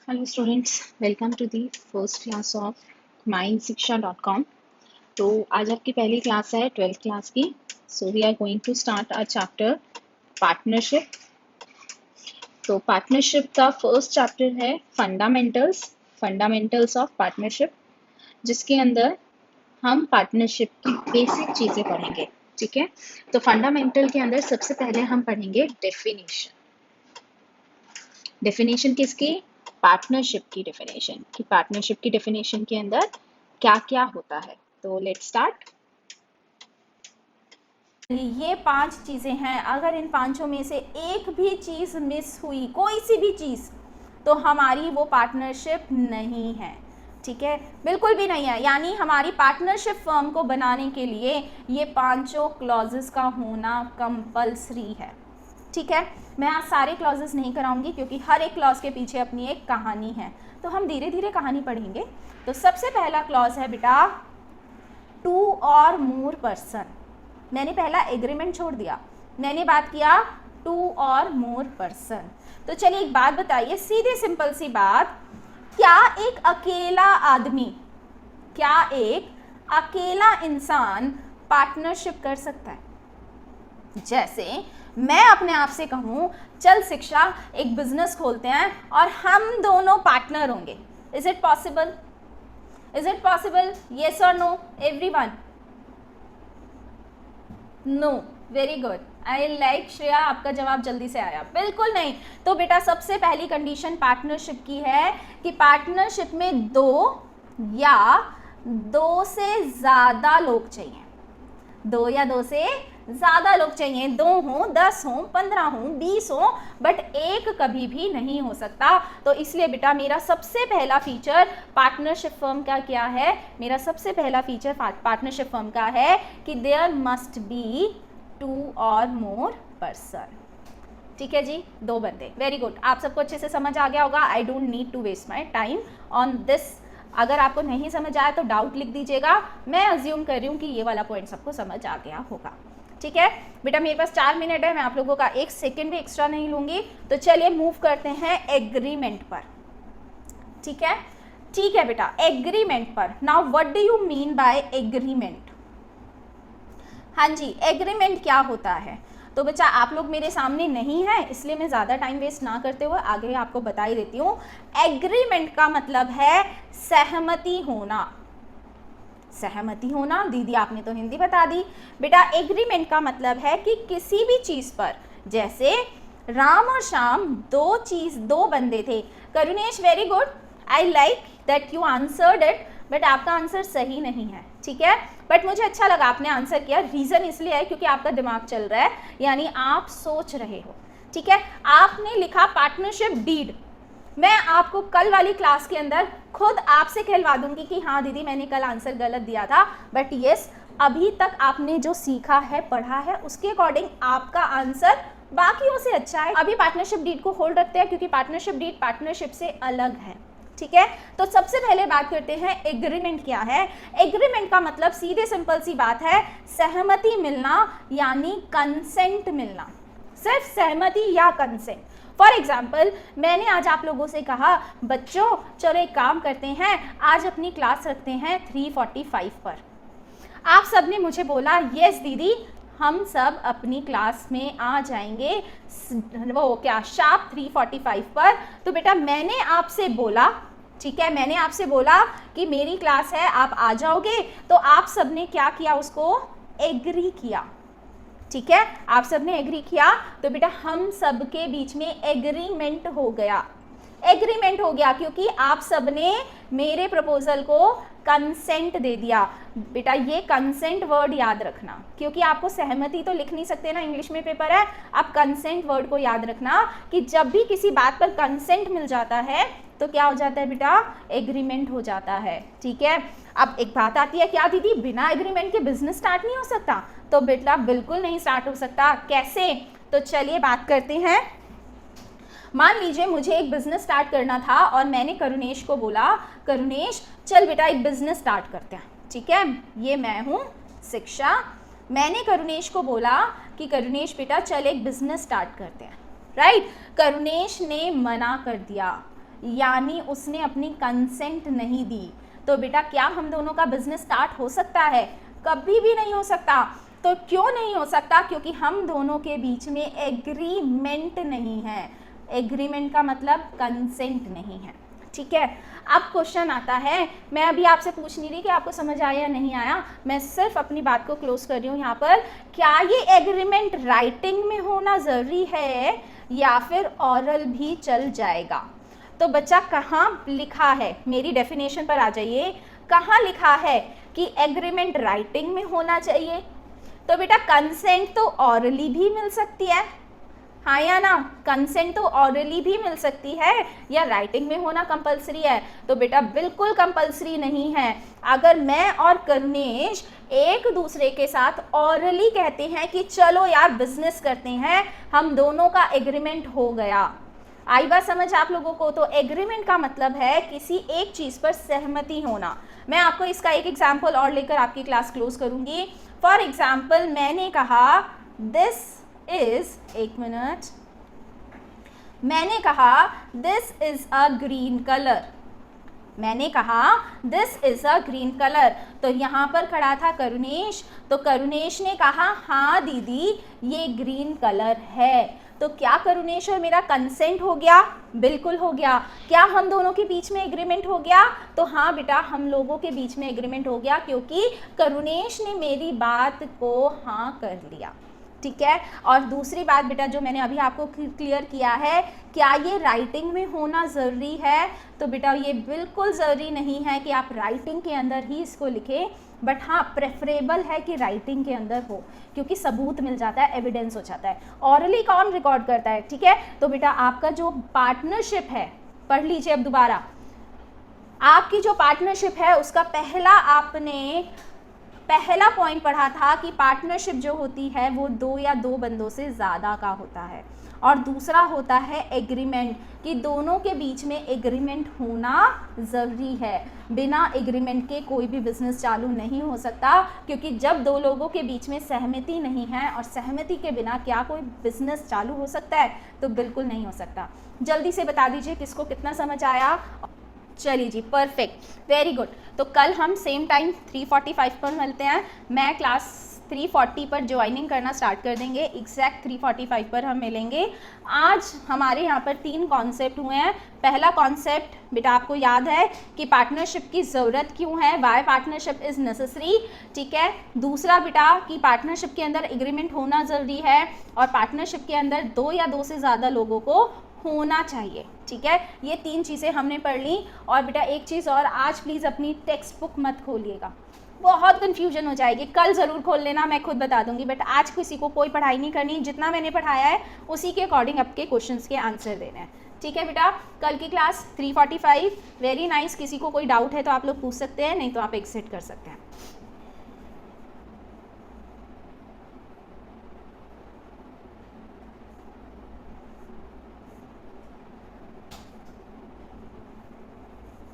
Hello students, welcome to the first class of mindsiksha.com. तो आज आपकी पहली क्लास है 12th क्लास की. So we are going to start our chapter partnership. तो पार्टनरशिप का फर्स्ट चैप्टर है फंडामेंटल्स ऑफ पार्टनरशिप, जिसके अंदर हम पार्टनरशिप की बेसिक चीज़ें पढ़ेंगे. ठीक है, तो फंडामेंटल के अंदर सबसे पहले हम पढ़ेंगे डेफिनेशन किसकी? पार्टनरशिप की डेफिनेशन. कि पार्टनरशिप की डेफिनेशन के अंदर क्या क्या होता है. तो लेट्स स्टार्ट. ये 5 चीज़ें हैं. अगर इन 5 में से एक भी चीज़ मिस हुई, कोई सी भी चीज़, तो हमारी वो पार्टनरशिप नहीं है. ठीक है, बिल्कुल भी नहीं है. यानी हमारी पार्टनरशिप फर्म को बनाने के लिए ये 5 क्लॉजेस का होना कंपलसरी है. ठीक है, मैं आज सारे क्लॉजेस नहीं कराऊंगी क्योंकि हर एक क्लॉज के पीछे अपनी एक कहानी है. तो हम धीरे धीरे कहानी पढ़ेंगे. तो सबसे पहला क्लॉज है बेटा 2 और मोर पर्सन. मैंने पहला एग्रीमेंट छोड़ दिया, मैंने बात किया 2 और मोर पर्सन. तो चलिए एक बात बताइए, सीधी सिंपल सी बात, क्या एक अकेला इंसान पार्टनरशिप कर सकता है? जैसे मैं अपने आप से कहूँ, चल शिक्षा एक बिजनेस खोलते हैं और हम दोनों पार्टनर होंगे. Is it possible? येस और no everyone? No. Very good. I like Shreya, आपका जवाब जल्दी से आया. बिल्कुल नहीं. तो बेटा सबसे पहली कंडीशन पार्टनरशिप की है कि पार्टनरशिप में 2 या 2 से ज़्यादा लोग चाहिए. 2 या 2 से ज़्यादा लोग चाहिए. 2 हों, 10 हों, 15 हों, 20 हों, बट एक कभी भी नहीं हो सकता. तो इसलिए बेटा मेरा सबसे पहला फीचर पार्टनरशिप फर्म का क्या है? मेरा सबसे पहला फीचर पार्टनरशिप फर्म का है कि देयर मस्ट बी 2 और मोर पर्सन. ठीक है जी, 2 बंदे. Very good. आप सबको अच्छे से समझ आ गया होगा. I don't need to waste my time on this. अगर आपको नहीं समझ आया तो डाउट लिख दीजिएगा. मैं अज्यूम कर रही हूँ कि ये वाला पॉइंट सबको समझ आ गया होगा. ठीक है बेटा, मेरे पास 4 मिनट है, मैं आप लोगों का 1 सेकेंड भी एक्स्ट्रा नहीं लूँगी. तो चलिए मूव करते हैं एग्रीमेंट पर. ठीक है बेटा, एग्रीमेंट पर. Now what do you mean by agreement? हाँ जी, एग्रीमेंट क्या होता है? तो बच्चा आप लोग मेरे सामने नहीं है, इसलिए मैं ज़्यादा टाइम वेस्ट ना करते हुए आगे आपको बता ही देती हूँ. एग्रीमेंट का मतलब है सहमति होना. दीदी आपने तो हिंदी बता दी. बेटा एग्रीमेंट का मतलब है कि किसी भी चीज़ पर, जैसे राम और श्याम 2 बंदे थे. Karunesh very good, I like that you answered it, but आपका आंसर सही नहीं है. ठीक है, बट मुझे अच्छा लगा आपने आंसर किया. रीज़न इसलिए है क्योंकि आपका दिमाग चल रहा है, यानी आप सोच रहे हो. ठीक है, आपने लिखा पार्टनरशिप डीड. मैं आपको कल वाली क्लास के अंदर खुद आपसे कहलवा दूंगी कि हाँ दीदी मैंने कल आंसर गलत दिया था, बट यस अभी तक आपने जो सीखा है, पढ़ा है, उसके अकॉर्डिंग आपका आंसर बाकियों से अच्छा है. अभी पार्टनरशिप डीड को होल्ड रखते हैं क्योंकि पार्टनरशिप डीड पार्टनरशिप से अलग है. ठीक है, तो सबसे पहले बात करते हैं एग्रीमेंट क्या है. एग्रीमेंट का मतलब सीधे सिंपल सी बात है, सहमति मिलना, यानी कंसेंट मिलना. सिर्फ सहमति या कंसेंट. फॉर एग्जाम्पल मैंने आज आप लोगों से कहा बच्चों चलो एक काम करते हैं, आज अपनी क्लास रखते हैं 3:45 पर. आप सब ने मुझे बोला यस दीदी हम सब अपनी क्लास में आ जाएंगे, वो क्या शार्प 3:45 पर. तो बेटा मैंने आपसे बोला, ठीक है, मैंने आपसे बोला कि मेरी क्लास है, आप आ जाओगे. तो आप सब ने क्या किया? उसको एग्री किया. ठीक है, आप सब ने एग्री किया. तो बेटा हम सब के बीच में एग्रीमेंट हो गया. क्योंकि आप सब ने मेरे प्रपोजल को कंसेंट दे दिया. बेटा ये कंसेंट वर्ड याद रखना, क्योंकि आपको सहमति तो लिख नहीं सकते ना, इंग्लिश में पेपर है. आप कंसेंट वर्ड को याद रखना कि जब भी किसी बात पर कंसेंट मिल जाता है तो क्या हो जाता है बेटा? एग्रीमेंट हो जाता है. ठीक है, अब एक बात आती है, क्या दीदी बिना एग्रीमेंट के बिजनेस स्टार्ट नहीं हो सकता? तो बेटा बिल्कुल नहीं स्टार्ट हो सकता. कैसे? तो चलिए बात करते हैं. मान लीजिए मुझे एक बिजनेस स्टार्ट करना था और मैंने करुणेश को बोला करुणेश चल बेटा एक बिजनेस स्टार्ट करते हैं. ठीक है, ये मैं हूँ शिक्षा. मैंने करुणेश को बोला कि करुणेश बेटा चल एक बिजनेस स्टार्ट करते हैं. राइट, करुणेश ने मना कर दिया. यानी उसने अपनी कंसेंट नहीं दी। तो बेटा क्या हम दोनों का बिजनेस स्टार्ट हो सकता है? कभी भी नहीं हो सकता। तो क्यों नहीं हो सकता? क्योंकि हम दोनों के बीच में एग्रीमेंट नहीं है। एग्रीमेंट का मतलब कंसेंट नहीं है, ठीक है। अब क्वेश्चन आता है, मैं अभी आपसे पूछ नहीं रही कि आपको समझ आया या नहीं आया, मैं सिर्फ अपनी बात को क्लोज कर रही हूँ यहाँ पर। क्या ये एग्रीमेंट राइटिंग में होना ज़रूरी है या फिर ऑरल भी चल जाएगा? तो बच्चा कहाँ लिखा है, मेरी डेफिनेशन पर आ जाइए, कहाँ लिखा है कि एग्रीमेंट राइटिंग में होना चाहिए? तो बेटा कंसेंट तो ऑरली भी मिल सकती है, हाँ या ना? कंसेंट तो ऑरली भी मिल सकती है, या राइटिंग में होना कंपलसरी है? तो बेटा बिल्कुल कंपलसरी नहीं है। अगर मैं और करुणेश एक दूसरे के साथ ऑरली कहते हैं कि चलो यार बिजनेस करते हैं, हम दोनों का एग्रीमेंट हो गया। आई बात समझ आप लोगों को? तो एग्रीमेंट का मतलब है किसी एक चीज़ पर सहमति होना। मैं आपको इसका एक एग्जाम्पल और लेकर आपकी क्लास क्लोज करूंगी। फॉर एग्जाम्पल मैंने कहा दिस इज, एक मिनट, मैंने कहा this is a green colour. मैंने कहा this is a green colour, तो यहाँ पर खड़ा था करुणेश, तो करुणेश ने कहा हाँ दीदी ये ग्रीन कलर है। तो क्या करुणेश और मेरा कंसेंट हो गया? बिल्कुल हो गया। क्या हम दोनों के बीच में एग्रीमेंट हो गया? तो हाँ बेटा हम लोगों के बीच में एग्रीमेंट हो गया, क्योंकि करुणेश ने मेरी बात को हाँ कर लिया, ठीक है। और दूसरी बात बेटा जो मैंने अभी आपको क्लियर किया है, क्या ये राइटिंग में होना ज़रूरी है? तो बेटा ये बिल्कुल ज़रूरी नहीं है कि आप राइटिंग के अंदर ही इसको लिखें, बट हाँ प्रेफरेबल है कि राइटिंग के अंदर हो, क्योंकि सबूत मिल जाता है, एविडेंस हो जाता है। ऑरली कौन रिकॉर्ड करता है, ठीक है। तो बेटा आपका जो पार्टनरशिप है, पढ़ लीजिए अब दोबारा, आपकी जो पार्टनरशिप है उसका पहला पॉइंट पढ़ा था कि पार्टनरशिप जो होती है वो दो या दो बंदों से ज़्यादा का होता है, और दूसरा होता है एग्रीमेंट, कि दोनों के बीच में एग्रीमेंट होना ज़रूरी है। बिना एग्रीमेंट के कोई भी बिजनेस चालू नहीं हो सकता, क्योंकि जब दो लोगों के बीच में सहमति नहीं है, और सहमति के बिना क्या कोई बिजनेस चालू हो सकता है? तो बिल्कुल नहीं हो सकता। जल्दी से बता दीजिए किसको कितना समझ आया। चलिए जी, परफेक्ट, वेरी गुड। तो कल हम सेम टाइम 3:45 पर मिलते हैं। मैं क्लास 3:40 पर ज्वाइनिंग करना स्टार्ट कर देंगे, एग्जैक्ट 3:45 पर हम मिलेंगे। आज हमारे यहाँ पर 3 कॉन्सेप्ट हुए हैं। पहला कॉन्सेप्ट बेटा आपको याद है कि पार्टनरशिप की ज़रूरत क्यों है, वाई पार्टनरशिप इज़ नेसेसरी, ठीक है। दूसरा बेटा कि पार्टनरशिप के अंदर एग्रीमेंट होना ज़रूरी है, और पार्टनरशिप के अंदर 2 या 2 से ज़्यादा लोगों को होना चाहिए, ठीक है। ये 3 चीज़ें हमने पढ़ ली। और बेटा एक चीज़ और, आज प्लीज़ अपनी टेक्स्ट बुक मत खोलिएगा, बहुत कन्फ्यूजन हो जाएगी। कल ज़रूर खोल लेना, मैं खुद बता दूंगी, बट आज किसी को कोई पढ़ाई नहीं करनी। जितना मैंने पढ़ाया है उसी के अकॉर्डिंग आपके क्वेश्चंस के आंसर देने हैं, ठीक है बेटा। कल की क्लास 3:45, वेरी नाइस। किसी को कोई डाउट है तो आप लोग पूछ सकते हैं, नहीं तो आप एग्जिट कर सकते हैं।